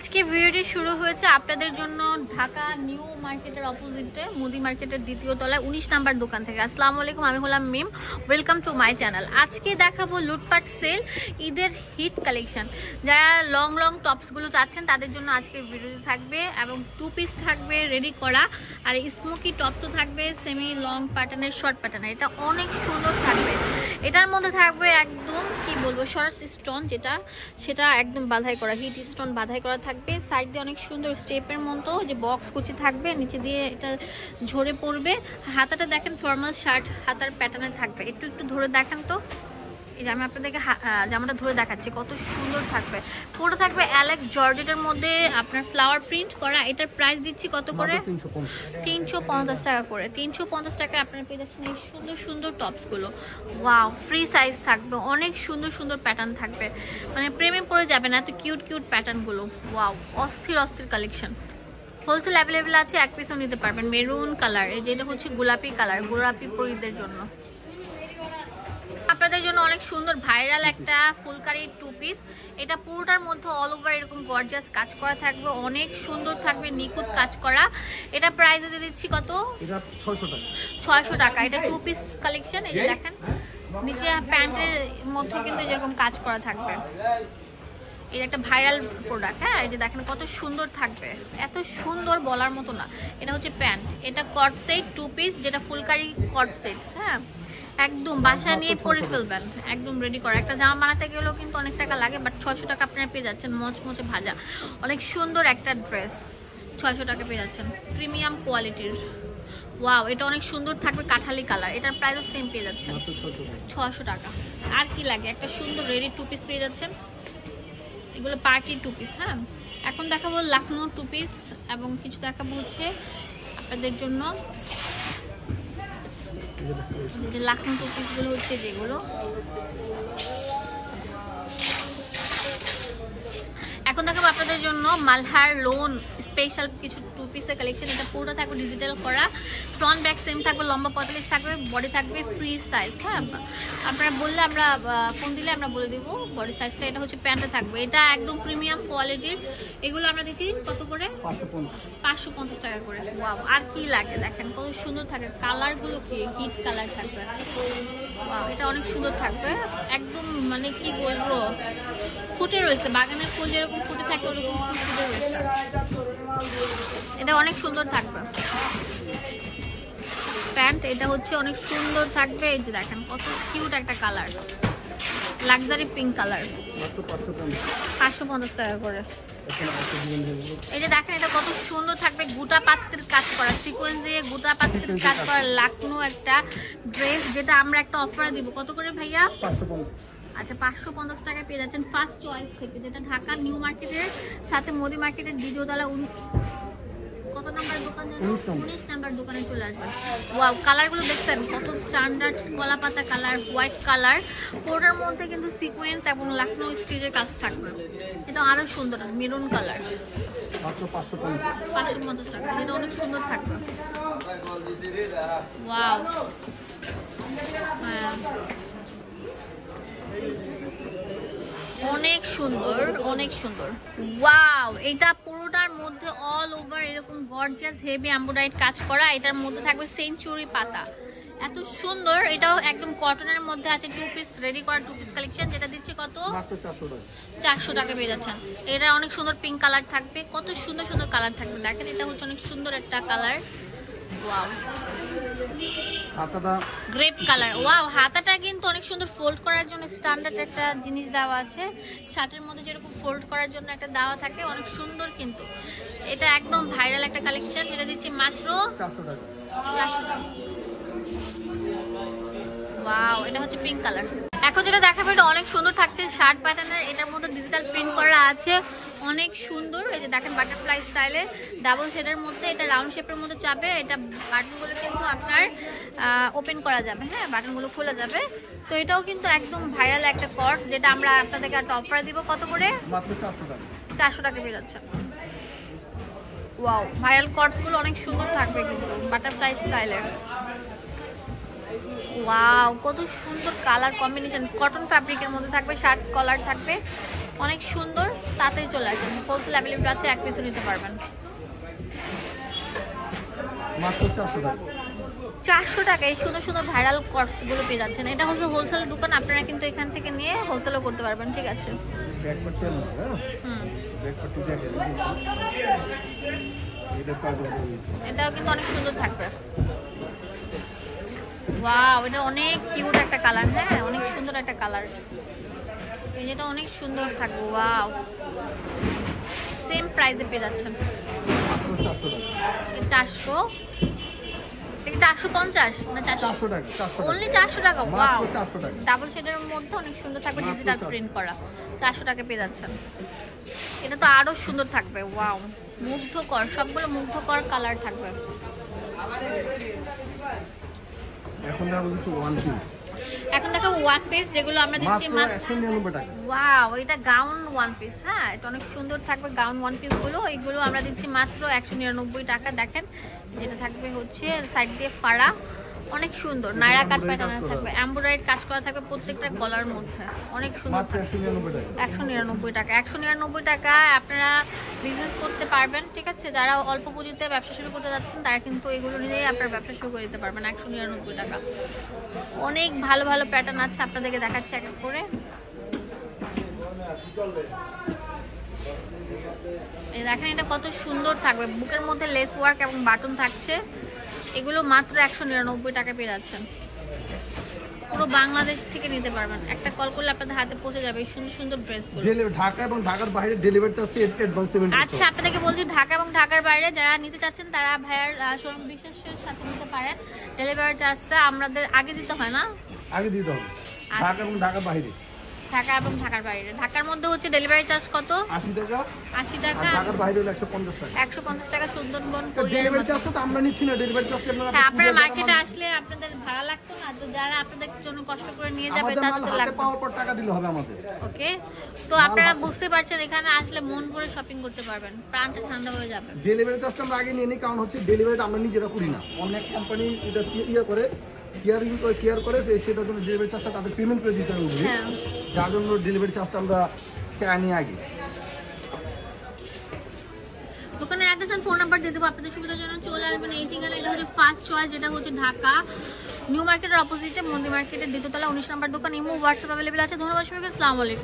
আজকে ভিডিওটি শুরু হয়েছে আপনাদের জন্য ঢাকা নিউ মার্কেটের অপোজিটে মুদি মার্কেটের দ্বিতীয় তলায় 19 নাম্বার দোকান থেকে। আসসালামু আলাইকুম, আমি হলাম মিম, ওয়েলকাম টু মাই চ্যানেল। আজকে দেখাবো লুটপাট সেল ঈদের হিট কালেকশন। যারা লং লং টপসগুলো চাচ্ছেন তাদের জন্য আজকে ভিডিওটি থাকবে এবং 2 পিস থাকবে রেডি করা, আর স্মোকি টপসও থাকবে সেমি লং প্যাটার্নের, শর্ট প্যাটার্নের। এটা অনেক সুন্দর থাকবে। এটার মধ্যে থাকবে একদম কি বলবো শর্ট স্টোন, যেটা সেটা একদম বাঁধাই করা, হিট স্টোন বাঁধাই করা থাকবে। সাইড দিয়ে অনেক সুন্দর স্টেপের মতো যে বক্স কুচি থাকবে, নিচে দিয়ে এটা ঝরে পড়বে। হাতাটা দেখেন ফর্মাল শার্ট হাতার প্যাটার্নে থাকবে। একটু একটু ধরে দেখেন তো, এই যে আমি আপনাদেরকে জামাটা ধরে দেখাচ্ছি, কত সুন্দর থাকবে। পুরো থাকবে অ্যালেক্স জর্জেটের মধ্যে আপনার ফ্লাওয়ার প্রিন্ট করা। এটার প্রাইস দিচ্ছি কত করে? 350 টাকা করে। 350 টাকায় আপনারা পেয়ে যাচ্ছেন এই সুন্দর সুন্দর টপসগুলো। ওয়াও, ফ্রি সাইজ থাকবে, অনেক সুন্দর সুন্দর প্যাটার্ন থাকবে, মানে প্রেমে পড়ে যাবে না এত কিউট কিউট প্যাটার্নগুলো। ওয়াও, অস্থির অস্থির কালেকশন। হোলসেল অ্যাভেলেবেল আছে, এক পিসও নিতে পারবেন। মেরুন কালার, এই যেটা হচ্ছে গোলাপি কালার, গোলাপি পরিদের জন্য। আপনাদের জন্য অনেক সুন্দর ভাইরাল একটা ফুলকারি 2 পিস। এটা পুরোটার মধ্যে অল ওভার এরকম গর্জিয়াস কাজ করা থাকবে, অনেক সুন্দর থাকবে, নিখুঁত কাজ করা। এটা প্রাইস দিয়ে দিচ্ছি কত? এটা 600 টাকা। এটা 2 পিস কালেকশন। এই যে দেখেন নিচে প্যান্টের মধ্যে কিন্তু যেরকম কাজ করা থাকবে। এটা একটা ভাইরাল প্রোডাক্ট। হ্যাঁ, এই যে দেখেন কত সুন্দর থাকবে, এত সুন্দর বলার মতো না। এটা হচ্ছে প্যান্ট, এটা কট সেট 2 পিস, যেটা ফুলকারি কট সেট। হ্যাঁ, একদম বাসা নিয়ে পরে ফেলবেন, একদম রেডি করা। একটা জামা বানাতে গেলেও কিন্তু অনেক টাকা লাগে, বাট 600 টাকা আপনারা পেয়ে যাচ্ছেন মচমচে ভাজা অনেক সুন্দর একটা ড্রেস। 600 টাকা পেয়ে যাচ্ছেন, প্রিমিয়াম কোয়ালিটির। ওয়াও, এটা অনেক সুন্দর থাকবে, কাঠালি কালার। এটার প্রাইসও সেম পেয়ে যাচ্ছেন 600 টাকা। আর কি লাগে, একটা সুন্দর রেডি 2 পিস পেয়ে যাচ্ছেন। এগুলো পার্টি 2 পিস। হ্যাঁ, এখন দেখাবো লখনৌ 2 পিস এবং কিছু দেখাবো হচ্ছে আপনাদের জন্য যে লখনৌ 2 পিসগুলো হচ্ছে যেগুলো। এখন দেখাবো আপনাদের জন্য মালহার লোন স্পেশাল কিছু 2 পিসের কালেকশন। এটা পুরোটা থাকবে ডিজিটাল করা, ফ্রন্ট ব্যাক সেম থাকবে, লম্বা 45 থাকবে, বডি থাকবে ফ্রি সাইজ। হ্যাঁ, আপনারা বললে আমরা ফোন দিলে আমরা বলে দিব বডি সাইজটা। এটা হচ্ছে প্যান্টে থাকবে, এটা একদম প্রিমিয়াম কোয়ালিটির। এগুলো আমরা দিচ্ছি কত করে? 550 টাকা করে। ওয়াও, আর কি লাগে দেখেন কত সুন্দর থাকে, কালারগুলো কি হিট কালার থাকবে। ওয়াও, এটা অনেক সুন্দর থাকবে, একদম মানে কি বলবো ফুটে রয়েছে, বাগানের ফুল যেরকম ফুটে থাকে ওরকম ফুটে রয়েছে। এটা অনেক সুন্দর থাকবে প্যান্ট। এটা হচ্ছে অনেক সুন্দর থাকবে, এই যে দেখেন কত কিউট একটা কালার, লাক্সারি পিঙ্ক কালার। 550 টাকা করে। এই যে দেখেন এটা কত সুন্দর থাকবে, গোটা পাত্রের কাজ করা, সিকোয়েন্স দিয়ে গোটা পাত্রের কাজ করা লখনৌ একটা ড্রেস, যেটা আমরা একটা অফার দিব। কত করে ভাইয়া? 550। আচ্ছা, 550 টাকায় পেয়ে যাচ্ছেন ফার্স্ট চয়েস থেকে, যেটা ঢাকা নিউ মার্কেটের সাথে মোদি মার্কেটের দ্বিতীয় তলা। কত নাম্বার দোকান? 19 নাম্বার দোকানে চলে আসবেন। ওয়াও, কালারগুলো দেখছেন কত স্ট্যান্ডার্ড, কলা পাতা কালার, হোয়াইট কালার, পুরোটার মধ্যে কিন্তু সিকোয়েন্স এবং লখনৌ স্টিচের কাজ থাকবে। এটা আরো সুন্দর মেরুন কালার, 550 টাকা। এটা অনেক সুন্দর থাকবে। ওয়াও, অনেক সুন্দর, অনেক সুন্দর। ওয়াও, এটা পুরোটার মধ্যে অল ওভার এরকম গর্জিয়াস হেভি এমব্রয়ডারি কাজ করা। এটার মধ্যে থাকবে সেঞ্চুরি পাতা, এত সুন্দর। এটাও একদম কটনের মধ্যে আছে, 2 পিস রেডি করা 2 পিস কালেকশন। যেটা দিচ্ছে কত? 400 টাকা পেয়ে যাচ্ছেন। এটা অনেক সুন্দর পিঙ্ক কালার থাকবে, কত সুন্দর সুন্দর কালার থাকবে দেখেন। এটা হচ্ছে অনেক সুন্দর একটা কালার। ওয়াও, হাতাটা গ্রেপ কালার। ওয়াও, হাতাটা কিন্তু অনেক সুন্দর, ফোল্ড করার জন্য স্ট্যান্ডার্ড একটা জিনিস দেওয়া আছে। শার্টের মধ্যে যেরকম ফোল্ড করার জন্য একটা দেওয়া থাকে, অনেক সুন্দর কিন্তু। এটা একদম ভাইরাল একটা কালেকশন, যেটা দিচ্ছি মাত্র 400 টাকা। 400 টাকা। ওয়াও, এটা হচ্ছে পিঙ্ক কালার। এখন যেটা দেখাবো এটা অনেক সুন্দর থাকছে, শার্ট প্যাটার্নের। এটার মধ্যে ডিজিটাল প্রিন্ট করা আছে, অনেক সুন্দর। এই যে দেখেন বাটারফ্লাই স্টাইলে ডাবল শেডের মধ্যে, এটা রাউন্ড শেপের মধ্যে চাপে। এটা বাটনগুলো কিন্তু আপনার ওপেন করা যাবে। হ্যাঁ, বাটনগুলো খোলা যাবে। তো এটাও কিন্তু একদম ভাইরাল একটা কট, যেটা আমরা আপনাদেরকে একটা অফার দিব। কত করে? মাত্র 400 টাকা। 400 টাকা পেয়ে যাচ্ছে। ওয়াও, ভাইরাল কটসগুলো অনেক সুন্দর থাকবে কিন্তু বাটারফ্লাই স্টাইলের। ওয়াও, কত সুন্দর কালার কম্বিনেশন, কটন ফ্যাব্রিকের মধ্যে থাকবে, শার্ট কলার থাকবে, অনেক সুন্দর, তাড়াতাড়ি চলে আসেন। হোলসেল অ্যাভেলেবল আছে, এক পিসও নিতে পারবেন। মাত্র 400 টাকা। 400 টাকা এই সুন্দর সুন্দর ভাইরাল কটস গুলো পেয়ে যাচ্ছেন। এটা হচ্ছে হোলসেল দোকান, আপনারা কিন্তু এখান থেকে নিয়ে হোলসেলও করতে পারবেন। ঠিক আছে, এটাও কিন্তু অনেক সুন্দর থাকবে। ওয়াও, এটা অনেক কিউট একটা কালার। হ্যাঁ, অনেক সুন্দর একটা কালার। এই যেটা অনেক সুন্দর থাকবে। ওয়াও, সেম প্রাইসে পেয়ে যাচ্ছেন। 400, 450 না 400 টাকা, অনলি 400 টাকা। ওয়াও, 400 টাকা, ডাবল শেডের মধ্যে অনেক সুন্দর থাকবে, ডিজিটাল প্রিন্ট করা। 400 টাকা পেয়ে যাচ্ছেন। এটা তো আরো সুন্দর থাকবে। ওয়াও, মুগ্ধকর, সবগুলো মুগ্ধকর কালার থাকবে। এখন দেখো কিছু ওয়ান পিস। এখন দেখো ওয়ান পিস, যেগুলো আমরা দিচ্ছি মাত্র 199 টাকা। ওয়াও, এটা গাউন ওয়ান পিস। হ্যাঁ, এটা অনেক সুন্দর থাকবে গাউন ওয়ান পিস গুলো। এইগুলো আমরা দিচ্ছি মাত্র 199 টাকা। দেখেন, যেটা থাকবে হচ্ছে সাইড দিয়ে ফাড়া, অনেক সুন্দর নায়রা কাট প্যাটার্ন থাকবে, এমব্রয়ডারি কাজ করা থাকবে প্রত্যেকটা গলার মধ্যে, অনেক সুন্দর। মাত্র 199 199 টাকা। টাকা। 199 টাকায় আপনারা বিজনেস করতে পারবেন। ঠিক আছে, যারা অল্প পুঁজিতে ব্যবসা শুরু করতে যাচ্ছেন তারা কিন্তু এগুলো নিয়েই আপনার ব্যবসা শুরু করে দিতে পারবেন। 199 টাকা। অনেক ভালো ভালো প্যাটার্ন আছে, আপনাদেরকে দেখাচ্ছি এক এক করে। এই দেখেন, এটা কত সুন্দর থাকবে, বুকের মধ্যে লেস ওয়ার্ক এবং বাটন থাকছে। এগুলো মাত্র 199 টাকা পেয়ে যাচ্ছেন। পুরো বাংলাদেশ থেকে নিতে পারবেন। একটা কল করলে আপনাদের হাতে পৌঁছে যাবে এই সুন্দর সুন্দর ড্রেসগুলো। ঢাকা এবং ঢাকার বাইরে ডেলিভারি চার্জ অ্যাডভান্স পেমেন্ট। আচ্ছা, আপনাদেরকে বলছি ঢাকা এবং ঢাকার বাইরে যারা নিতে চাচ্ছেন তারা ভাইয়ার শোরুম বিশেষের সাথে নিতে পারেন। ডেলিভারি চার্জটা আমাদের আগে দিতে হয় না? আগে দিতে হবে। ঢাকা এবং ঢাকার বাইরে। ঢাকা এবং ঢাকার বাইরে। ঢাকার মধ্যে হচ্ছে ডেলিভারি চার্জ কত? 80 টাকা। 80 টাকা। ঢাকার বাইরে হলো 150 টাকা। 150 টাকা সুন্দরবন ডেলিভারি চার্জ তো আমরা নিচ্ছি না, ডেলিভারি চার্জ আপনারা। হ্যাঁ, আপনারা মার্কেটে আসলে আপনাদের ভাড়া লাগতো না, তো যারা আপনাদের জন্য কষ্ট করে নিয়ে যাবে তাদের তো লাগবে। পাওয়ার পর টাকা দিলে হবে আমাদের। ওকে, তো আপনারা বুঝতে পারছেন এখানে আসলে মন ভরে শপিং করতে পারবেন, প্রাণটা ঠান্ডা হয়ে যাবে। ডেলিভারি চার্জটা আমরা আগে নিয়ে নিই, কারণ হচ্ছে ডেলিভারিটা আমরা নিজেরা করি না, অনেক কোম্পানি এটা কেয়ার করে সেটার জন্য ডেলিভারি চার্জটা তাদের পেমেন্ট করে দিতে হবে। হ্যাঁ, যার জন্য ডেলিভারি চার্জটা আমরা চাই নিয়ে আগে। দোকানের অ্যাড্রেস আর ফোন নাম্বার দিয়ে দেবো আপনাদের সুবিধার জন্য। চলে আসবেন এই ঠিকানা। এটা হচ্ছে ফার্স্ট চয়েস, যেটা হচ্ছে ঢাকা নিউ মার্কেটের অপোজিটে মন্দির মার্কেটের দ্বিতীয় তলা 19 নম্বর দোকান। ইমো হোয়াটসঅ্যাপ অ্যাভেলেবল আছে। ধন্যবাদ সবাইকে, আসসালামু আলাইকুম।